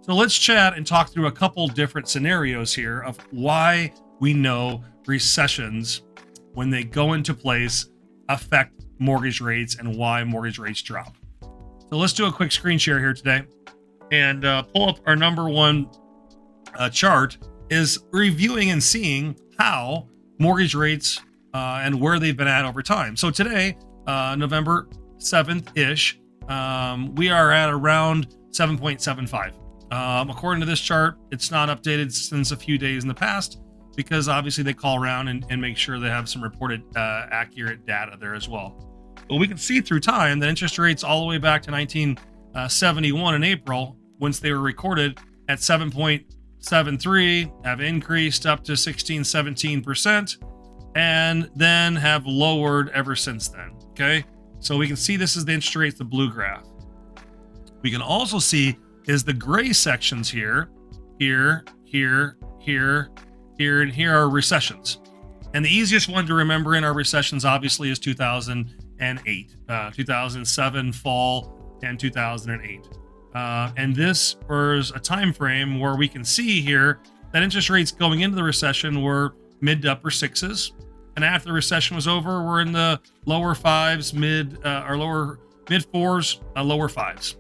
So let's chat and talk through a couple different scenarios here of why we know recessions, when they go into place, affect mortgage rates and why mortgage rates drop. So let's do a quick screen share here today and pull up our number one chart, is reviewing and seeing how mortgage rates and where they've been at over time. So today, November 7th-ish, we are at around 7.75. According to this chart, it's not updated since a few days in the past because obviously they call around and make sure they have some reported accurate data there as well. But we can see through time that interest rates all the way back to 1971 in April, once they were recorded at 7.73, have increased up to 16-17%, and then have lowered ever since then. Okay, so we can see this is the interest rates, the blue graph. We can also see is the gray sections here, here, and here are recessions. And the easiest one to remember in our recessions obviously is 2008, 2007 fall, and 2008. And this was a time frame where we can see here that interest rates going into the recession were mid to upper sixes, and after the recession was over, we're in the lower fives, mid fours, lower fives.